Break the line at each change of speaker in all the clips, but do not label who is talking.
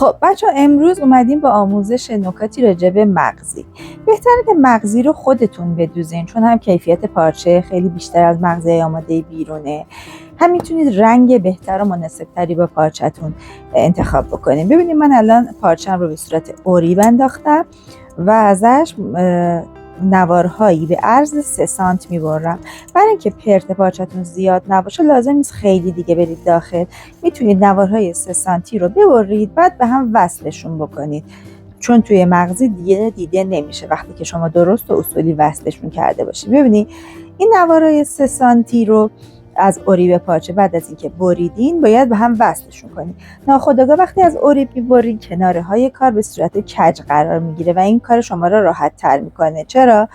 خب بچه‌ها امروز اومدیم با آموزش نکاتی راجع به مغزی. بهتره که مغزی رو خودتون بدوزین، چون هم کیفیت پارچه خیلی بیشتر از مغزی آماده بیرونه. هم میتونید رنگ بهتر و مناسبتری با پارچه‌تون انتخاب بکنید. ببینید من الان پارچه‌ام رو به صورت اوریب انداختم و ازش نوارهایی به عرض 3 سانت میبرم. برای اینکه پرت پارچه‌تون زیاد نباشه لازم نیست خیلی دیگه برید داخل. میتونید نوارهای 3 سانتی رو ببرید، بعد به هم وصلشون بکنید، چون توی مغزی دیده نمیشه وقتی که شما درست و اصولی وصلشون کرده باشید. ببینید این نوارهای 3 سانتی رو از اوریب پارچه بعد از اینکه بریدین باید به هم وصلشون کنید. ناخودآگاه وقتی از اوریب میبرین کناره های کار به صورت کج قرار میگیره و این کار شما رو راحت تر میکنه. چرا؟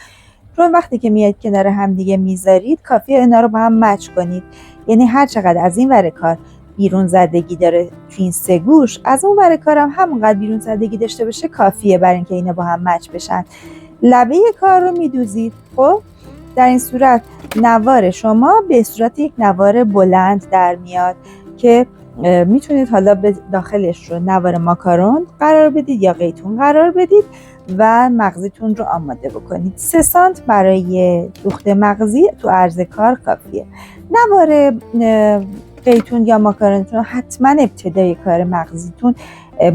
چون وقتی که میاد کنار هم دیگه میذارید کافیه اینا رو با هم مچ کنید. یعنی هر چقدر از این ور کار بیرون زدگی داره تو این 3 گوش، از اون ور کارم همونقدر بیرون زدگی داشته باشه کافیه برای اینکه اینا با هم مچ بشن. لبه کار رو میدوزید. خب در این صورت نوار شما به صورت یک نوار بلند در میاد که میتونید حالا به داخلش رو نوار ماکارون قرار بدید یا قیتون قرار بدید و مغزیتون رو آماده بکنید. 3 سانت برای دوخت مغزی تو عرض کار کافیه. نوار قیتون یا ماکارونتون حتما ابتدای کار مغزیتون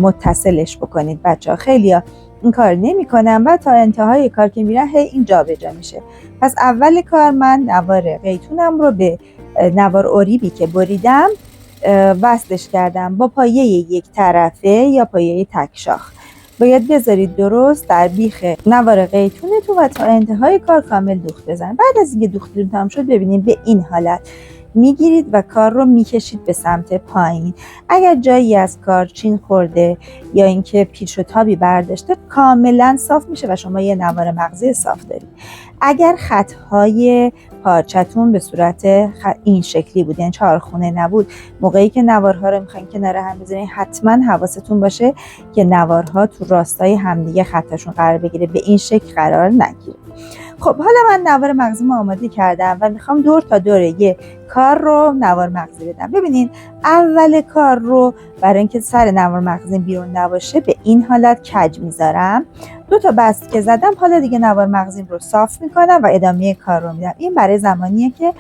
متصلش بکنید. بچه‌ها خیلی‌ها این کار نمی‌کنن و تا انتهای کار که میرن هی این جابجا میشه. پس اول کار من نوار قیتونم رو به نوار اوریبی که بریدم وصلش کردم با پایه یک طرفه یا پایه تک شاخ. باید بذارید درست در بیخ نوار قیتونتون و تا انتهای کار کامل دوخت بزنید. بعد از اینکه دوختتون تمام شد ببینید به این حالت میگیرید و کار رو میکشید به سمت پایین. اگر جایی از کار چین خورده یا اینکه پیچ و تابی برداشته کاملا صاف میشه و شما یه نوار مغزی صاف دارید. اگر خطهای پارچتون به صورت این شکلی بود، یعنی 4 خونه نبود، موقعی که نوارها رو میخواین کنار هم بذارین حتما حواستون باشه که نوارها تو راستای همدیگه خطشون قرار بگیره، به این شکل قرار نگیره. خب حالا من نوار مغزیمو آماده کردم و میخوام دور تا دور یه کار رو نوار مغزی بدم. ببینین اول کار رو برای اینکه سر نوار مغزی بیرون نباشه به این حالت کج میذارم. 2 تا بست که زدم حالا دیگه نوار مغزیم رو صاف میکنم و ادامه کار رو میدم. این برای زمانیه که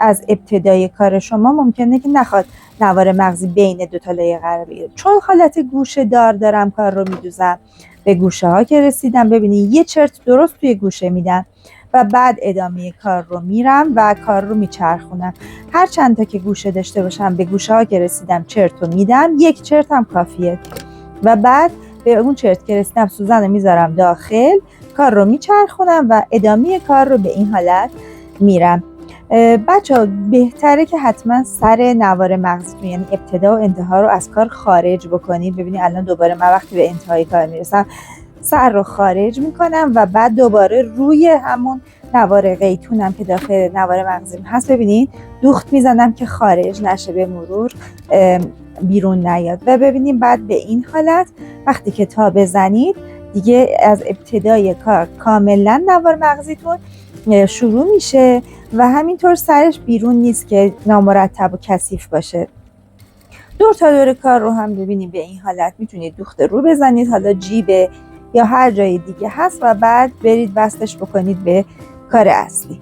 از ابتدای کار شما ممکنه که نخواد نوار مغزی بین 2 تا لایه قرار بگیره. چون حالت گوشه دار دارم کار رو میدوزم، به گوشه ها که رسیدم ببینید یه چرت درست توی گوشه میدم و بعد ادامه کار رو میرم و کار رو میچرخونم. هر چند تا که گوشه داشته باشم به گوشه ها که رسیدم چرت رو میدم، 1 چرت هم کافیه و بعد به اون چرت که رسیدم سوزن رو میذارم داخل، کار رو میچرخونم و ادامه کار رو به این حالت میرم. بچه‌ها بهتره که حتما سر نوار مغزیتون یعنی ابتدا و انتها رو از کار خارج بکنید. ببینید الان دوباره من وقتی به انتهای کار میرسم سر رو خارج میکنم و بعد دوباره روی همون نوار قیتونم که داخل نوار مغزیم هست ببینید دوخت میزنم که خارج نشه، به مرور بیرون نیاد. و ببینید بعد به این حالت وقتی که تا بزنید دیگه از ابتدای کار کاملا نوار مغزیتون شروع میشه و همینطور سرش بیرون نیست که نامرتب و کثیف باشه. دور تا دور کار رو هم ببینید به این حالت میتونید دوخت رو بزنید، حالا جیب یا هر جای دیگه هست و بعد برید وصلش بکنید به کار اصلی.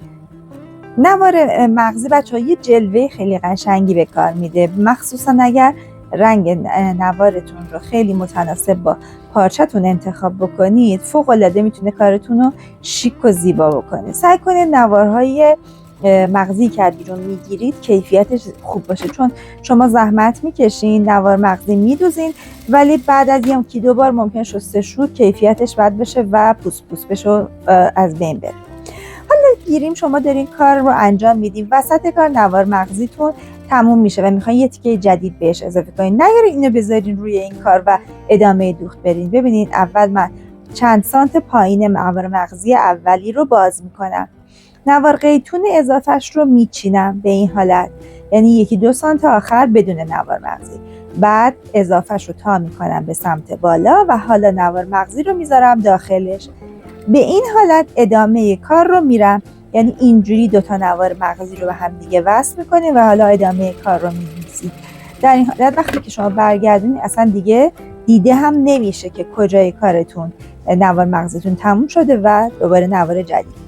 نوار مغزی بچه‌ها یه جلوه خیلی قشنگی به کار میده، مخصوصا اگر رنگ نوارتون رو خیلی متناسب با پارچتون انتخاب بکنید فوق‌العاده میتونه کارتون رو شیک و زیبا بکنه. سعی کنید نوارهای مغزی که بیرون میگیرید کیفیتش خوب باشه، چون شما زحمت میکشین نوار مغزی میدوزین ولی بعد از 1-2 بار ممکن شستشو کیفیتش بد بشه و پوست بشه از بین بره. حالا گیریم شما دارین کار رو انجام میدین، وسط کار نوار مغزیتون تموم میشه و میخواین یه تیکه جدید بهش اضافه کنین. نیارین اینو بذارین روی این کار و ادامه دوخت برین. ببینید اول من چند سانت پایین نوار مغزی اولی رو باز میکنم، نوار قیتون اضافهش رو میچینم به این حالت، یعنی 1-2 سانت آخر بدون نوار مغزی، بعد اضافهش رو تا میکنم به سمت بالا و حالا نوار مغزی رو میذارم داخلش. به این حالت ادامه کار رو میرم، یعنی اینجوری 2 تا نوار مغزی رو به هم دیگه وصل میکنیم و حالا ادامه کار رو می‌نویسید. در این حالت وقتی که شما برگردونید اصلا دیگه دیده هم نمیشه که کجای کارتون نوار مغزیتون تموم شده و دوباره نوار جدید.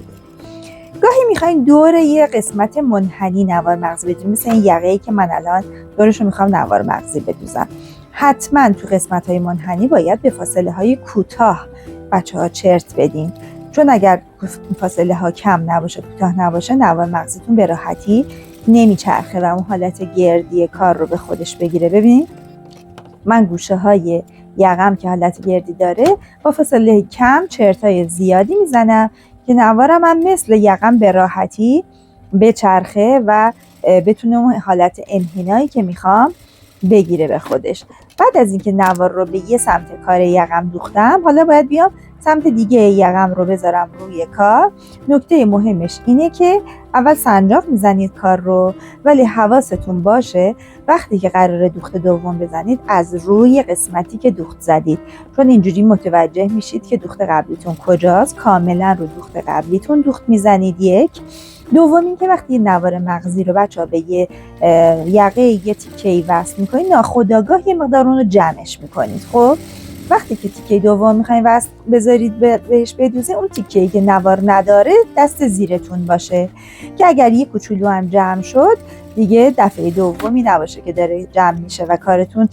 گاهی میخواین دور یه قسمت منحنی نوار مغزی بدین، مثل این یقه‌ای که من الان دورشو میخوام نوار مغزی بدوزم. حتما تو قسمت‌های منحنی باید به فاصله‌های کوتاه بچه‌ها چرت بدین، چون اگر فاصله ها کم نباشه، کوتاه نباشه، نوار مغزیتون به راحتی نمیچرخه و اون حالت گردی کار رو به خودش بگیره. ببینید من گوشه های یقم که حالت گردی داره با فاصله کم چرتای زیادی میزنم که نوارم هم مثل یقم به راحتی بچرخه و بتونه اون حالت انحنایی که میخوام بگیره به خودش. بعد از اینکه نوار رو به یه سمت کار یقم دوختم، حالا باید بیام سمت دیگه یقم رو بذارم روی کار. نکته مهمش اینه که اول سنجاق میزنید کار رو، ولی حواستون باشه وقتی که قراره دوخت دوم بزنید از روی قسمتی که دوخت زدید، چون اینجوری متوجه میشید که دوخت قبلیتون کجاست. کاملا رو دوخت قبلیتون دوخت میزنید. یک. دوم این که وقتی نوار مغزی رو بچه‌ها به یه یقه یه تیکه‌ای وصل میکنید، ناخودآگاه یه مقدار اون رو جمعش میکنید. خب وقتی که تیکه دوم میخواین وصل بذارید بهش بدوزه، اون تیکه‌ای که نوار نداره دست زیرتون باشه که اگر یه کوچولو هم جمع شد دیگه دفعه دومی نباشه که داره جمع میشه و کارتون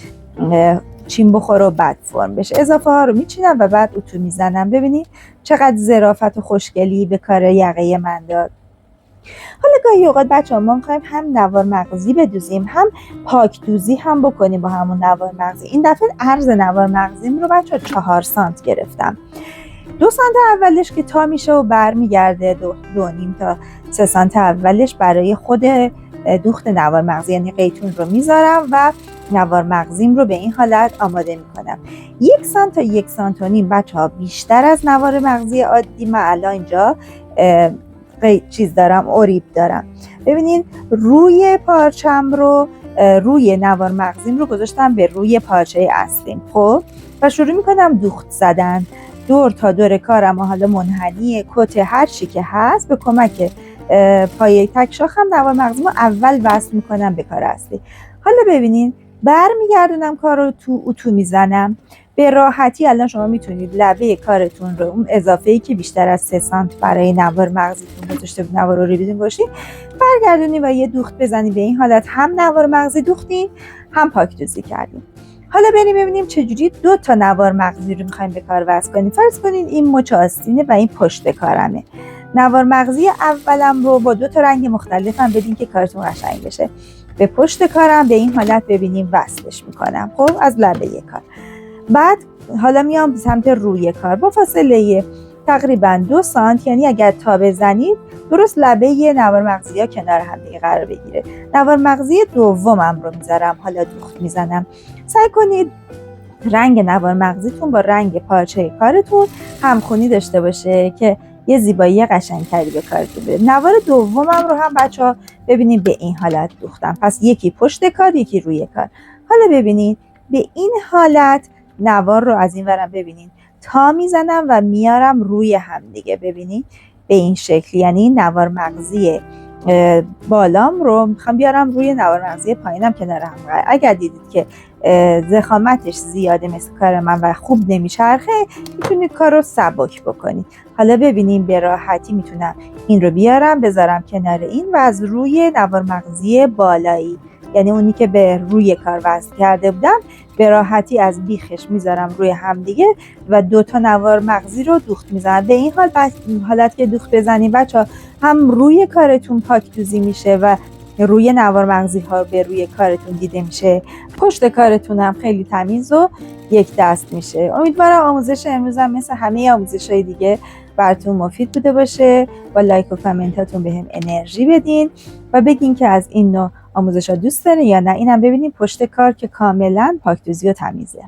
چین بخوره و بد فرم بشه. اضافه ها رو میچینم و بعد اتو میزنم. ببینید چقدر ظرافت و خوشگلی به کار یقه من داد. حالا گاهی اوقات بچه‌ها ما می‌خوایم هم نوار مغزی بدوزیم هم پاک دوزی هم بکنیم با همون نوار مغزی. این دفعه عرض نوار مغزیم رو بچه‌ها 4 سانت گرفتم. 2 سانت اولش که تا میشه و برمیگرده، 2.5 تا 3 سانت اولش برای خود دوخت نوار مغزی، یعنی قیتون رو میذارم و نوار مغزیم رو به این حالت آماده میکنم. 1 سانت تا 1 سانت و نیم بچه‌ها بیشتر از نوار مغزی عادی. من الان اینجا چیز دارم، اوریب دارم. ببینین روی پارچم رو، روی نوار مغزیم رو گذاشتم به روی پارچه اصلیم. خب و شروع میکنم دوخت زدن دور تا دور کارم و حالا منحنی کت هر چی که هست به کمک پایه تک شاخم نوار مغزیمو اول وصل میکنم به کار اصلی. حالا ببینین برمیگردونم کار رو تو اتو میزنم به راحتی. الان شما میتونید لبه کارتون رو، اون اضافه‌ای که بیشتر از 3 سانت برای نوار مغزیتون گذاشته بود، نوار رو ریبیدین باشین، برگردونید و یه دوخت بزنید. به این حالت هم نوار مغزی دوختین هم پاک دوزی کردین. حالا بریم ببینیم چجوری 2 تا نوار مغزی رو میخوایم به کار وصل کنیم. فرض کنین این مچ آستینه و این پشت کارمه. نوار مغزی اولم رو با 2 تا رنگ مختلفم بدین که کارتون قشنگ بشه. به پشت کارم به این حالت ببینیم وصلش میکنم. خب از لبه کار. بعد حالا میام سمت روی کار با فاصله تقریبا 2 سانت، یعنی اگر تا بزنید درست لبه نوار مغزی ها کنار هم دیگه قرار بگیره. نوار مغزی دومم رو میذارم، حالا دوخت میزنم. سعی کنید رنگ نوار مغزیتون با رنگ پارچه کارتون همخونی داشته باشه که یه زیبایی قشنگتری به کارتون بده. نوار دومم رو هم بچه‌ها ببینید به این حالت دوختم. پس یکی پشت کار یکی روی کار. حالا ببینید به این حالت نوار رو از این ورم ببینید تا میزنم و میارم روی هم دیگه. ببینید به این شکل، یعنی نوار مغزی بالام رو میخوام بیارم روی نوار مغزی پایینم کنار هم. اگر دیدید که ضخامتش زیاده مثل کار من و خوب نمیچرخه، میتونید کار رو سبک بکنید. حالا ببینیم به راحتی میتونم این رو بیارم بذارم کنار این و از روی نوار مغزی بالایی، یعنی اونی که به روی کار وصل کرده بودم، به راحتی از بیخش میذارم روی هم دیگه و 2 تا نوار مغزی رو دوخت میزنم. به این حالت که دوخت بزنید بچه‌ها هم روی کارتون پاک دوزی میشه و روی نوار مغزی ها به روی کارتون دیده میشه. پشت کارتون هم خیلی تمیز و یک دست میشه. امیدوارم آموزش امروزم مثل همه آموزش‌های دیگه براتون مفید بوده باشه. با لایک و کامنتاتون بهم انرژی بدین و بگین که از این نوع آموزش‌ها دوست دارین یا نه. اینم ببینین پشت کار که کاملا پاک‌دوزی و تمیزه.